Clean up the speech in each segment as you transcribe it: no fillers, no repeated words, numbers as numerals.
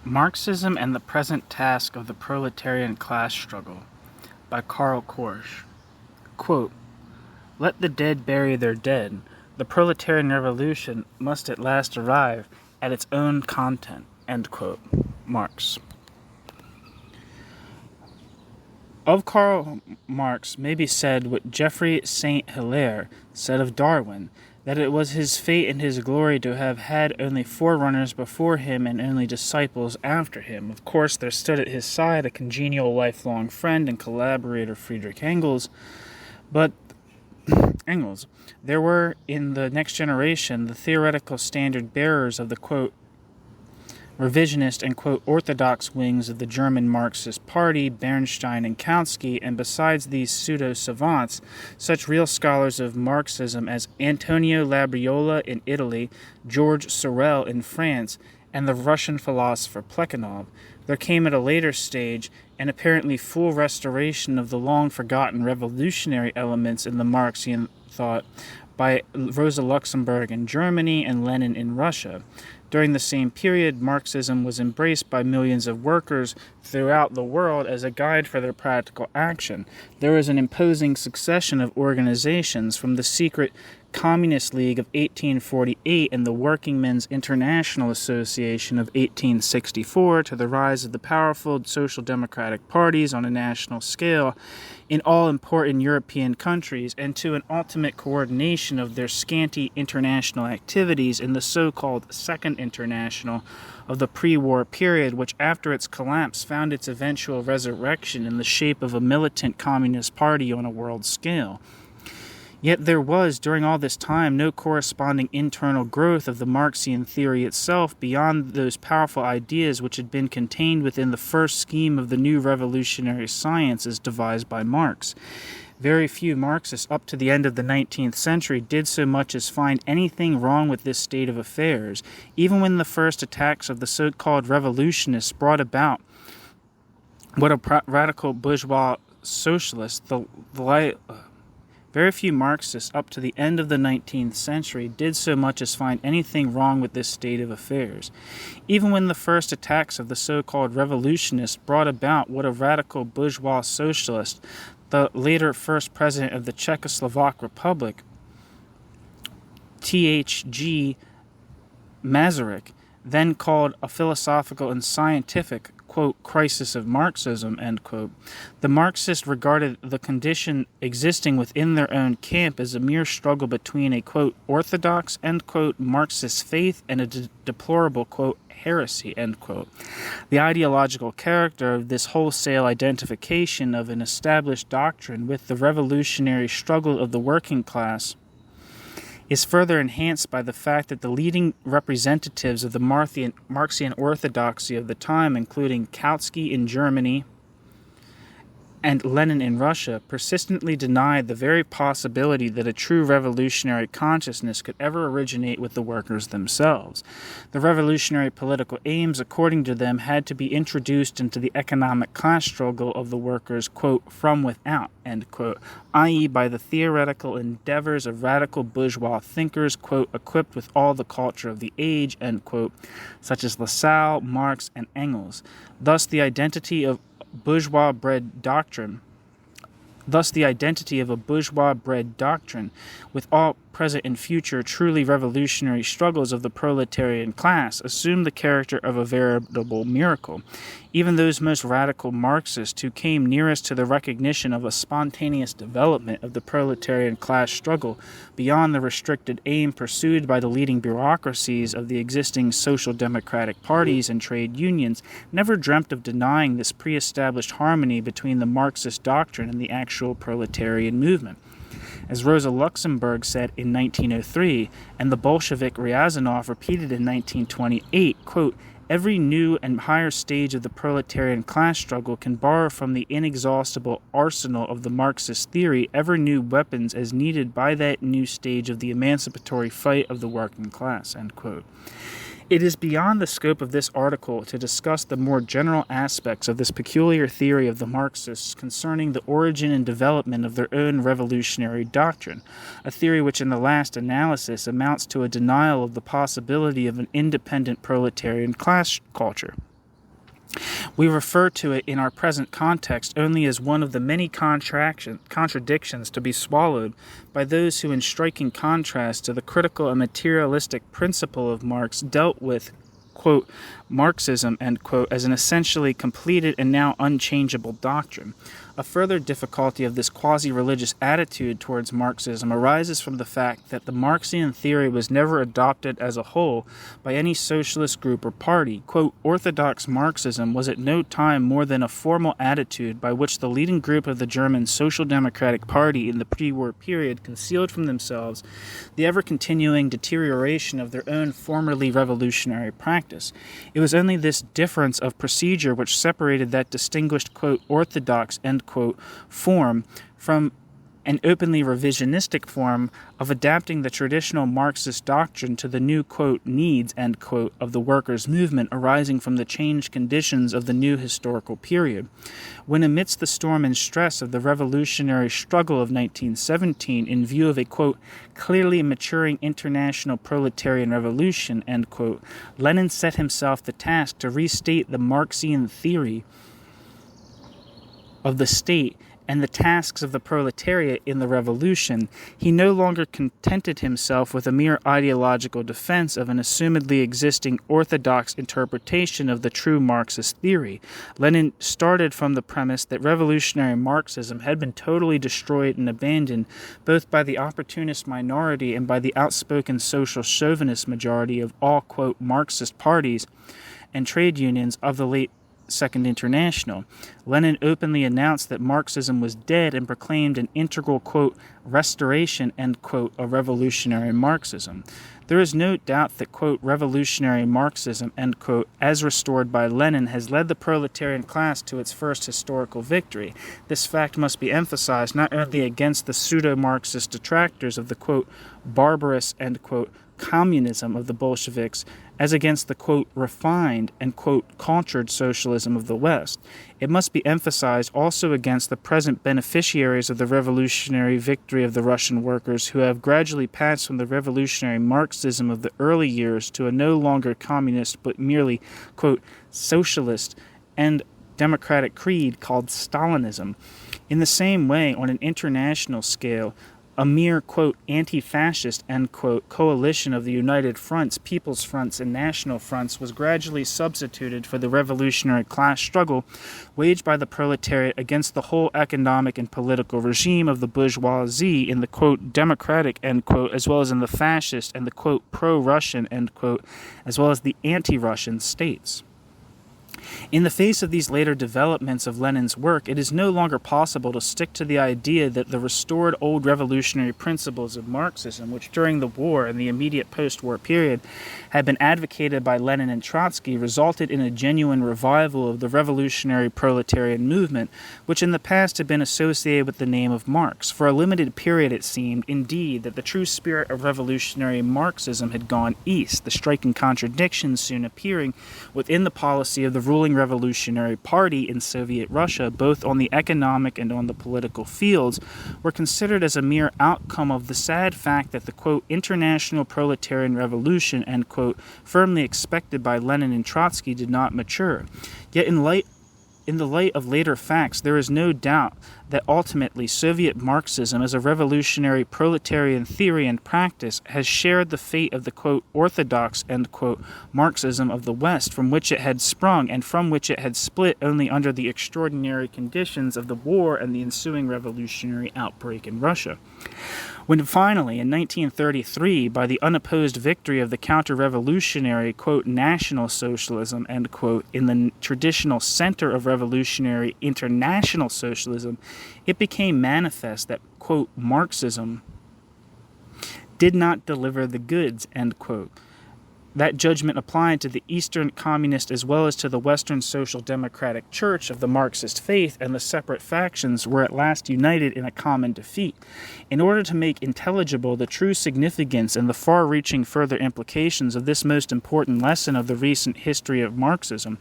Marxism and the Present Task of the Proletarian Class Struggle by Karl Korsch. Quote, "Let the dead bury their dead. The proletarian revolution must at last arrive at its own content." End quote. Marx. Of Karl Marx may be said what Geoffrey St. Hilaire said of Darwin, that it was his fate and his glory to have had only forerunners before him and only disciples after him. Of course, there stood at his side a congenial lifelong friend and collaborator, Friedrich Engels, but there were in the next generation the theoretical standard bearers of the, quote, revisionist and, quote, orthodox wings of the German Marxist Party, Bernstein and Kautsky, and besides these pseudo-savants, such real scholars of Marxism as Antonio Labriola in Italy, George Sorel in France, and the Russian philosopher Plekhanov. There came at a later stage an apparently full restoration of the long-forgotten revolutionary elements in the Marxian thought by Rosa Luxemburg in Germany and Lenin in Russia. During the same period, Marxism was embraced by millions of workers throughout the world as a guide for their practical action. There was an imposing succession of organizations, from the secret Communist League of 1848 and the Working Men's International Association of 1864 to the rise of the powerful social democratic parties on a national scale in all important European countries, and to an ultimate coordination of their scanty international activities in the so-called Second International of the pre-war period, which after its collapse found its eventual resurrection in the shape of a militant communist party on a world scale. Yet there was, during all this time, no corresponding internal growth of the Marxian theory itself beyond those powerful ideas which had been contained within the first scheme of the new revolutionary science as devised by Marx. Very few Marxists up to the end of the 19th century did so much as find anything wrong with this state of affairs, even when the first attacks of the so-called revolutionists brought about what a radical bourgeois socialist, very few Marxists up to the end of the 19th century did so much as find anything wrong with this state of affairs. Even when the first attacks of the so-called revolutionists brought about what a radical bourgeois socialist, the later first president of the Czechoslovak Republic, Th.G. Masaryk, then called a philosophical and scientific, quote, crisis of Marxism, end quote, the Marxists regarded the condition existing within their own camp as a mere struggle between a, quote, orthodox, end quote, Marxist faith and a deplorable, quote, heresy, end quote. The ideological character of this wholesale identification of an established doctrine with the revolutionary struggle of the working class is further enhanced by the fact that the leading representatives of the Marxian orthodoxy of the time, including Kautsky in Germany and Lenin in Russia, persistently denied the very possibility that a true revolutionary consciousness could ever originate with the workers themselves. The revolutionary political aims, according to them, had to be introduced into the economic class struggle of the workers, quote, from without, end quote, i.e. by the theoretical endeavors of radical bourgeois thinkers, quote, equipped with all the culture of the age, end quote, such as Lassalle, Marx, and Engels. Thus the identity of a bourgeois-bred doctrine, with all present and future truly revolutionary struggles of the proletarian class, assumed the character of a veritable miracle. Even those most radical Marxists who came nearest to the recognition of a spontaneous development of the proletarian class struggle beyond the restricted aim pursued by the leading bureaucracies of the existing social democratic parties and trade unions never dreamt of denying this pre-established harmony between the Marxist doctrine and the actual proletarian movement. As Rosa Luxemburg said in 1903, and the Bolshevik Ryazanov repeated in 1928, quote, every new and higher stage of the proletarian class struggle can borrow from the inexhaustible arsenal of the Marxist theory ever new weapons as needed by that new stage of the emancipatory fight of the working class, end quote. It is beyond the scope of this article to discuss the more general aspects of this peculiar theory of the Marxists concerning the origin and development of their own revolutionary doctrine, a theory which in the last analysis amounts to a denial of the possibility of an independent proletarian class culture. We refer to it in our present context only as one of the many contradictions to be swallowed by those who, in striking contrast to the critical and materialistic principle of Marx, dealt with, quote, Marxism, end quote, as an essentially completed and now unchangeable doctrine. A further difficulty of this quasi-religious attitude towards Marxism arises from the fact that the Marxian theory was never adopted as a whole by any socialist group or party. Quote, orthodox Marxism was at no time more than a formal attitude by which the leading group of the German Social Democratic Party in the pre-war period concealed from themselves the ever-continuing deterioration of their own formerly revolutionary practice. It was only this difference of procedure which separated that distinguished, quote, orthodox, end quote, form from an openly revisionistic form of adapting the traditional Marxist doctrine to the new, quote, needs, end quote, of the workers' movement arising from the changed conditions of the new historical period. When amidst the storm and stress of the revolutionary struggle of 1917, in view of a, quote, clearly maturing international proletarian revolution, end quote, Lenin set himself the task to restate the Marxian theory of the state and the tasks of the proletariat in the revolution. He no longer contented himself with a mere ideological defense of an assumedly existing orthodox interpretation of the true Marxist theory. Lenin started from the premise that revolutionary Marxism had been totally destroyed and abandoned both by the opportunist minority and by the outspoken social chauvinist majority of all, quote, Marxist parties and trade unions of the late Second International. Lenin openly announced that Marxism was dead and proclaimed an integral, quote, restoration, end quote, of revolutionary Marxism. There is no doubt that, quote, revolutionary Marxism, end quote, as restored by Lenin, has led the proletarian class to its first historical victory. This fact must be emphasized not only against the pseudo-Marxist detractors of the, quote, barbarous, end quote, communism of the Bolsheviks, as against the, quote, refined and, quote, cultured socialism of the West. It must be emphasized also against the present beneficiaries of the revolutionary victory of the Russian workers, who have gradually passed from the revolutionary Marxism of the early years to a no longer communist but merely, quote, socialist and democratic creed called Stalinism. In the same way, on an international scale, a mere, quote, anti-fascist, end quote, coalition of the United Fronts, People's Fronts, and National Fronts was gradually substituted for the revolutionary class struggle waged by the proletariat against the whole economic and political regime of the bourgeoisie in the, quote, democratic, end quote, as well as in the fascist and the, quote, pro-Russian, end quote, as well as the anti-Russian states. In the face of these later developments of Lenin's work, it is no longer possible to stick to the idea that the restored old revolutionary principles of Marxism, which during the war and the immediate post-war period had been advocated by Lenin and Trotsky, resulted in a genuine revival of the revolutionary proletarian movement, which in the past had been associated with the name of Marx. For a limited period, it seemed, indeed, that the true spirit of revolutionary Marxism had gone east, the striking contradictions soon appearing within the policy of the ruling Revolutionary Party in Soviet Russia, both on the economic and on the political fields, were considered as a mere outcome of the sad fact that the, quote, international proletarian revolution, end quote, firmly expected by Lenin and Trotsky did not mature. Yet in the light of later facts, there is no doubt that ultimately Soviet Marxism as a revolutionary proletarian theory and practice has shared the fate of the, quote, orthodox, end quote, Marxism of the West, from which it had sprung and from which it had split only under the extraordinary conditions of the war and the ensuing revolutionary outbreak in Russia. When finally, in 1933, by the unopposed victory of the counter-revolutionary, quote, national socialism, end quote, in the traditional center of revolutionary international socialism, it became manifest that, quote, Marxism did not deliver the goods, end quote. That judgment applied to the Eastern Communist as well as to the Western Social Democratic Church of the Marxist faith, and the separate factions were at last united in a common defeat. In order to make intelligible the true significance and the far-reaching further implications of this most important lesson of the recent history of Marxism,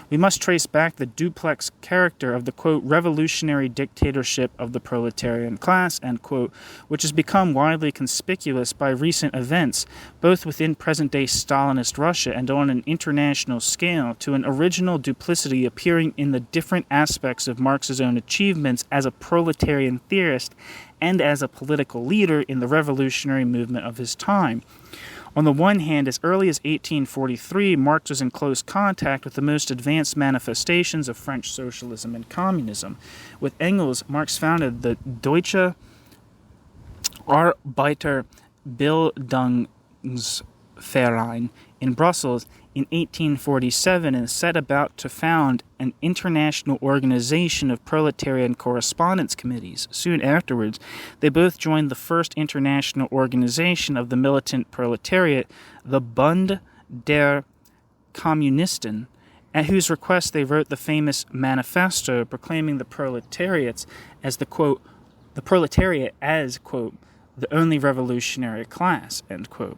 we must trace back the duplex character of the, quote, revolutionary dictatorship of the proletarian class, end quote, which has become widely conspicuous by recent events, both within present-day Stalinist Russia and on an international scale, to an original duplicity appearing in the different aspects of Marx's own achievements as a proletarian theorist and as a political leader in the revolutionary movement of his time. On the one hand, as early as 1843, Marx was in close contact with the most advanced manifestations of French socialism and communism. With Engels, Marx founded the Deutsche Arbeiterbildungsverein in Brussels in 1847 and set about to found an international organization of proletarian correspondence committees. Soon afterwards, they both joined the first international organization of the militant proletariat, the Bund der Kommunisten, at whose request they wrote the famous manifesto proclaiming the proletariat as the proletariat as, quote, the only revolutionary class, end quote.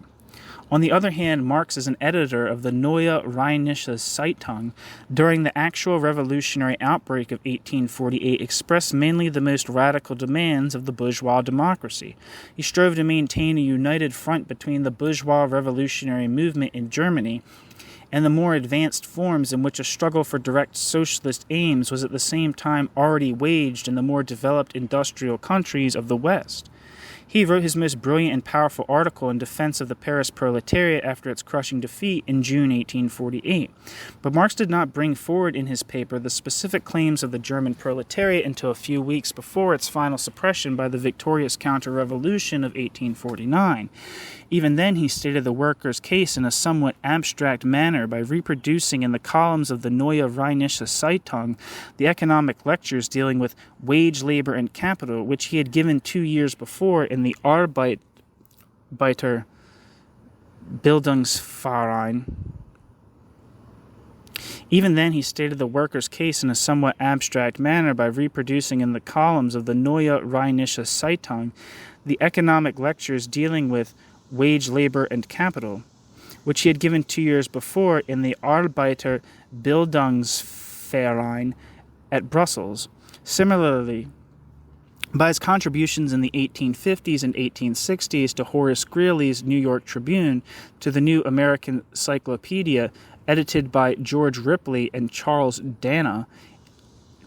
On the other hand, Marx is an editor of the Neue Rheinische Zeitung. During the actual revolutionary outbreak of 1848, expressed mainly the most radical demands of the bourgeois democracy. He strove to maintain a united front between the bourgeois revolutionary movement in Germany and the more advanced forms in which a struggle for direct socialist aims was at the same time already waged in the more developed industrial countries of the West. He wrote his most brilliant and powerful article in defense of the Paris proletariat after its crushing defeat in June 1848. But Marx did not bring forward in his paper the specific claims of the German proletariat until a few weeks before its final suppression by the victorious counter-revolution of 1849. Even then, he stated the workers' case in a somewhat abstract manner by reproducing in the columns of the Neue Rheinische Zeitung the economic lectures dealing with wage, labor, and capital, which he had given 2 years before in the Arbeiterbildungsverein. Even then, he stated the workers' case in a somewhat abstract manner by reproducing in the columns of the Neue Rheinische Zeitung the economic lectures dealing with wage, labor, and capital, which he had given 2 years before in the Arbeiterbildungsverein at Brussels. Similarly, by his contributions in the 1850s and 1860s to Horace Greeley's New York Tribune, to the New American Cyclopedia, edited by George Ripley and Charles Dana,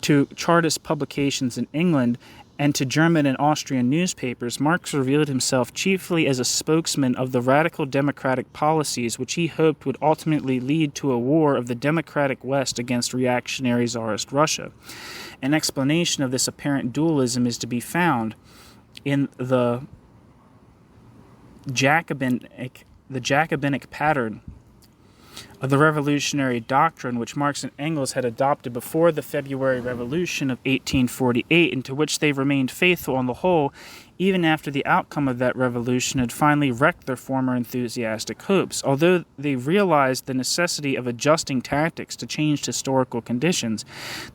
to Chartist publications in England, and to German and Austrian newspapers, Marx revealed himself chiefly as a spokesman of the radical democratic policies which he hoped would ultimately lead to a war of the democratic West against reactionary Tsarist Russia. An explanation of this apparent dualism is to be found in the Jacobinic pattern of the revolutionary doctrine which Marx and Engels had adopted before the February Revolution of 1848, and to which they remained faithful on the whole, even after the outcome of that revolution had finally wrecked their former enthusiastic hopes. Although they realized the necessity of adjusting tactics to changed historical conditions,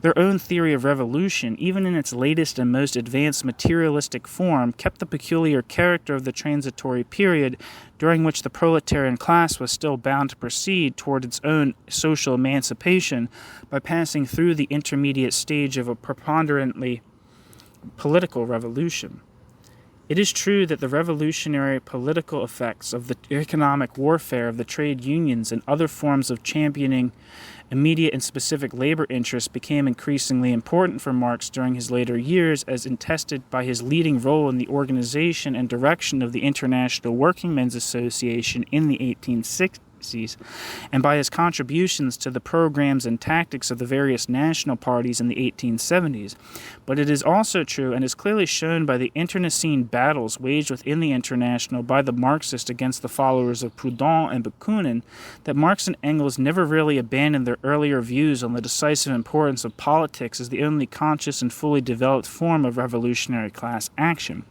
their own theory of revolution, even in its latest and most advanced materialistic form, kept the peculiar character of the transitory period during which the proletarian class was still bound to proceed toward its own social emancipation by passing through the intermediate stage of a preponderantly political revolution. It is true that the revolutionary political effects of the economic warfare of the trade unions and other forms of championing immediate and specific labor interests became increasingly important for Marx during his later years, as attested by his leading role in the organization and direction of the International Workingmen's Association in the 1860s. And by his contributions to the programs and tactics of the various national parties in the 1870s. But it is also true, and is clearly shown by the internecine battles waged within the International by the Marxists against the followers of Proudhon and Bakunin, that Marx and Engels never really abandoned their earlier views on the decisive importance of politics as the only conscious and fully developed form of revolutionary class action.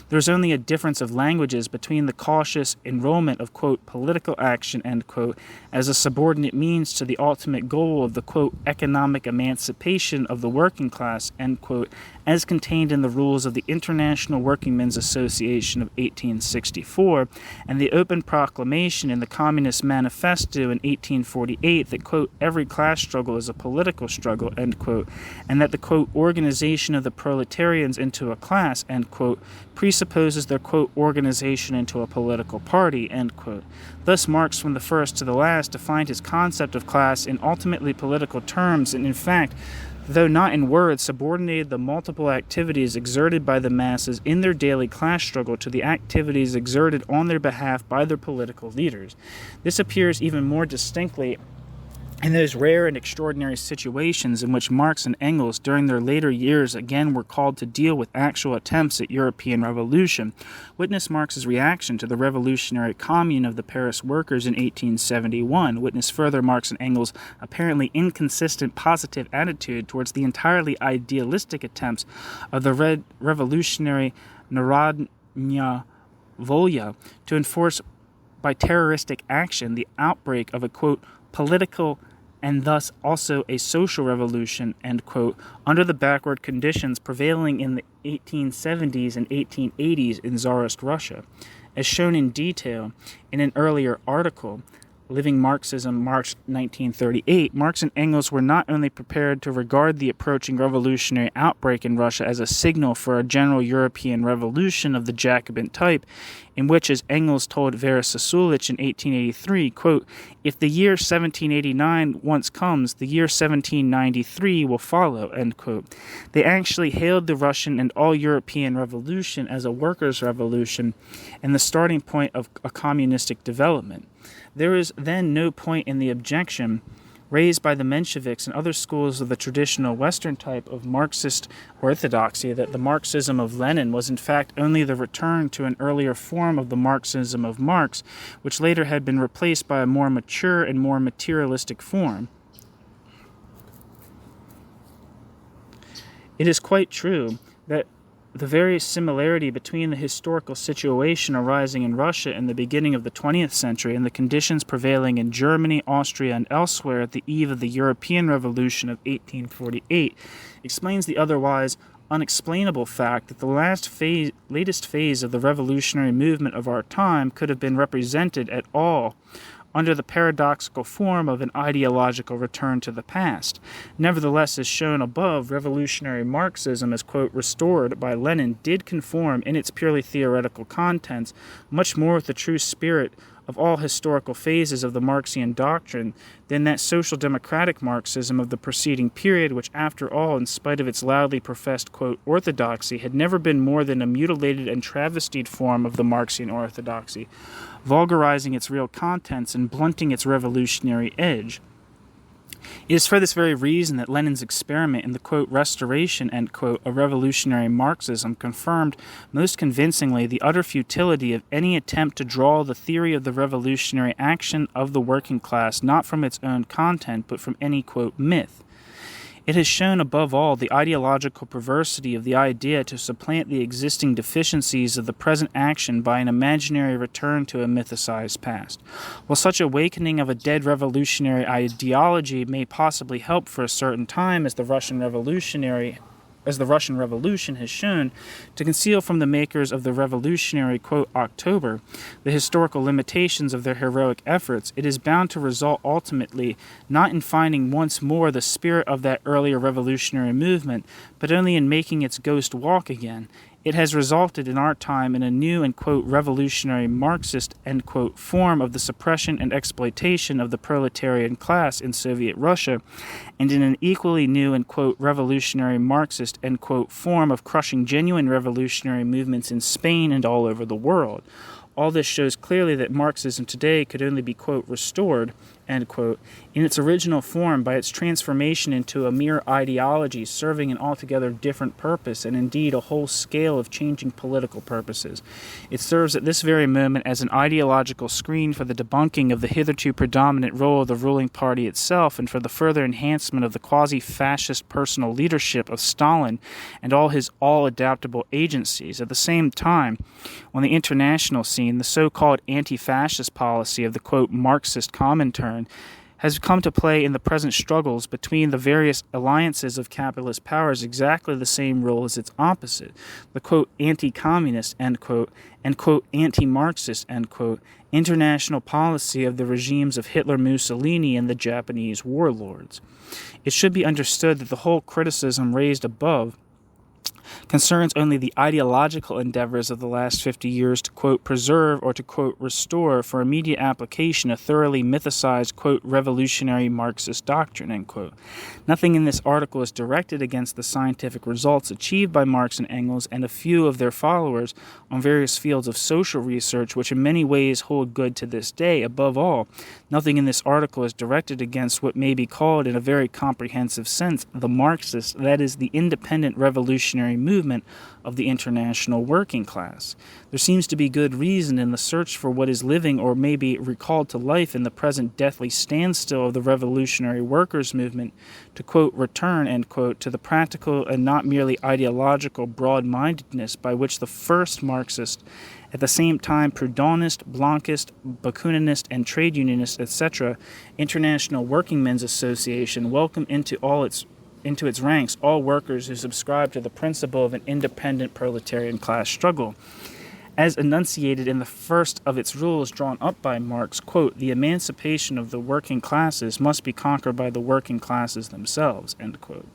There is only a difference of languages between the cautious enrollment of, quote, political action, end quote, as a subordinate means to the ultimate goal of the, quote, economic emancipation of the working class, end quote, as contained in the rules of the International Workingmen's Association of 1864, and the open proclamation in the Communist Manifesto in 1848 that, quote, every class struggle is a political struggle, end quote, and that the, quote, organization of the proletarians into a class, end quote, presupposes presupposes their, quote, organization into a political party, end quote. Thus, Marx, from the first to the last, defined his concept of class in ultimately political terms, and in fact, though not in words, subordinated the multiple activities exerted by the masses in their daily class struggle to the activities exerted on their behalf by their political leaders. This appears even more distinctly in those rare and extraordinary situations in which Marx and Engels, during their later years, again were called to deal with actual attempts at European revolution. Witness Marx's reaction to the revolutionary commune of the Paris workers in 1871. Witness further Marx and Engels' apparently inconsistent positive attitude towards the entirely idealistic attempts of the revolutionary Narodnya Volya to enforce by terroristic action the outbreak of a, quote, political and thus also a social revolution, end quote, under the backward conditions prevailing in the 1870s and 1880s in Tsarist Russia. As shown in detail in an earlier article, Living Marxism, March 1938, Marx and Engels were not only prepared to regard the approaching revolutionary outbreak in Russia as a signal for a general European revolution of the Jacobin type, in which, as Engels told Vera Sasulich in 1883, quote, if the year 1789 once comes, the year 1793 will follow, end quote. They actually hailed the Russian and all European revolution as a workers' revolution and the starting point of a communistic development. There is then no point in the objection raised by the Mensheviks and other schools of the traditional Western type of Marxist orthodoxy that the Marxism of Lenin was in fact only the return to an earlier form of the Marxism of Marx, which later had been replaced by a more mature and more materialistic form. It is quite true that the very similarity between the historical situation arising in Russia in the beginning of the 20th century and the conditions prevailing in Germany, Austria, and elsewhere at the eve of the European Revolution of 1848 explains the otherwise unexplainable fact that the latest phase of the revolutionary movement of our time could have been represented at all under the paradoxical form of an ideological return to the past. Nevertheless, as shown above, revolutionary Marxism, as, quote, restored by Lenin, did conform in its purely theoretical contents much more with the true spirit of all historical phases of the Marxian doctrine than that social democratic Marxism of the preceding period, which, after all, in spite of its loudly professed, quote, orthodoxy, had never been more than a mutilated and travestied form of the Marxian orthodoxy, vulgarizing its real contents and blunting its revolutionary edge. It is for this very reason that Lenin's experiment in the, quote, restoration, end quote, of revolutionary Marxism confirmed most convincingly the utter futility of any attempt to draw the theory of the revolutionary action of the working class not from its own content but from any, quote, myth. It has shown above all the ideological perversity of the idea to supplant the existing deficiencies of the present action by an imaginary return to a mythicized past. While such awakening of a dead revolutionary ideology may possibly help for a certain time, as the Russian Revolution has shown, to conceal from the makers of the revolutionary, quote, October, the historical limitations of their heroic efforts, it is bound to result ultimately not in finding once more the spirit of that earlier revolutionary movement, but only in making its ghost walk again. It has resulted in our time in a new and, quote, revolutionary Marxist, end quote, form of the suppression and exploitation of the proletarian class in Soviet Russia, and in an equally new and, quote, revolutionary Marxist, end quote, form of crushing genuine revolutionary movements in Spain and all over the world. All this shows clearly that Marxism today could only be, quote, restored, end quote, in its original form by its transformation into a mere ideology serving an altogether different purpose and indeed a whole scale of changing political purposes. It serves at this very moment as an ideological screen for the debunking of the hitherto predominant role of the ruling party itself and for the further enhancement of the quasi-fascist personal leadership of Stalin and all his all-adaptable agencies. At the same time, on the international scene, the so-called anti-fascist policy of the, quote, Marxist Comintern has come to play in the present struggles between the various alliances of capitalist powers exactly the same role as its opposite, the, quote, anti-communist, end quote, and, quote, anti-Marxist, end quote, international policy of the regimes of Hitler, Mussolini, and the Japanese warlords. It should be understood that the whole criticism raised above concerns only the ideological endeavors of the last 50 years to, quote, preserve or to, quote, restore for immediate application a thoroughly mythicized, quote, revolutionary Marxist doctrine, end quote. Nothing in this article is directed against the scientific results achieved by Marx and Engels and a few of their followers on various fields of social research, which in many ways hold good to this day. Above all, nothing in this article is directed against what may be called, in a very comprehensive sense, the Marxist, that is, the independent revolutionary movement of the international working class. There seems to be good reason in the search for what is living or may be recalled to life in the present deathly standstill of the revolutionary workers' movement to, quote, return, end quote, to the practical and not merely ideological broad-mindedness by which the first Marxist, at the same time Proudhonist, Blanquist, Bakuninist, and trade unionist, etc., International Working Men's Association welcomed into its ranks all workers who subscribe to the principle of an independent proletarian class struggle. As enunciated in the first of its rules drawn up by Marx, quote, the emancipation of the working classes must be conquered by the working classes themselves, end quote.